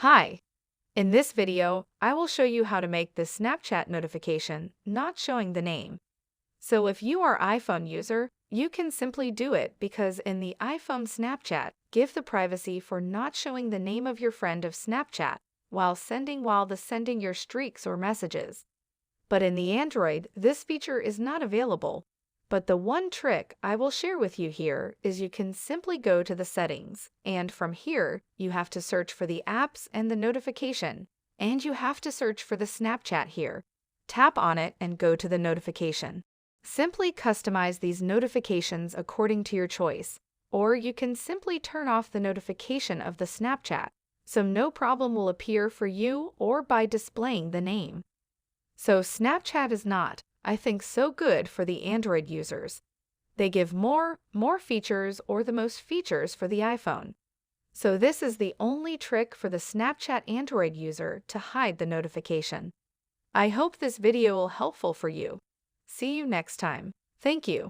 Hi! In this video, I will show you how to make the Snapchat notification not showing the name. So if you are iPhone user, you can simply do it because in the iPhone Snapchat, give the privacy for not showing the name of your friend of Snapchat while sending your streaks or messages. But in the Android, this feature is not available. But the one trick I will share with you here is you can simply go to the settings, and from here, you have to search for the apps and the notification, and you have to search for the Snapchat here. Tap on it and go to the notification. Simply customize these notifications according to your choice, or you can simply turn off the notification of the Snapchat, so no problem will appear for you or by displaying the name. So Snapchat is not, I think, so good for the Android users. They give more features or the most features for the iPhone. So this is the only trick for the Snapchat Android user to hide the notification. I hope this video will helpful for you. See you next time. Thank you.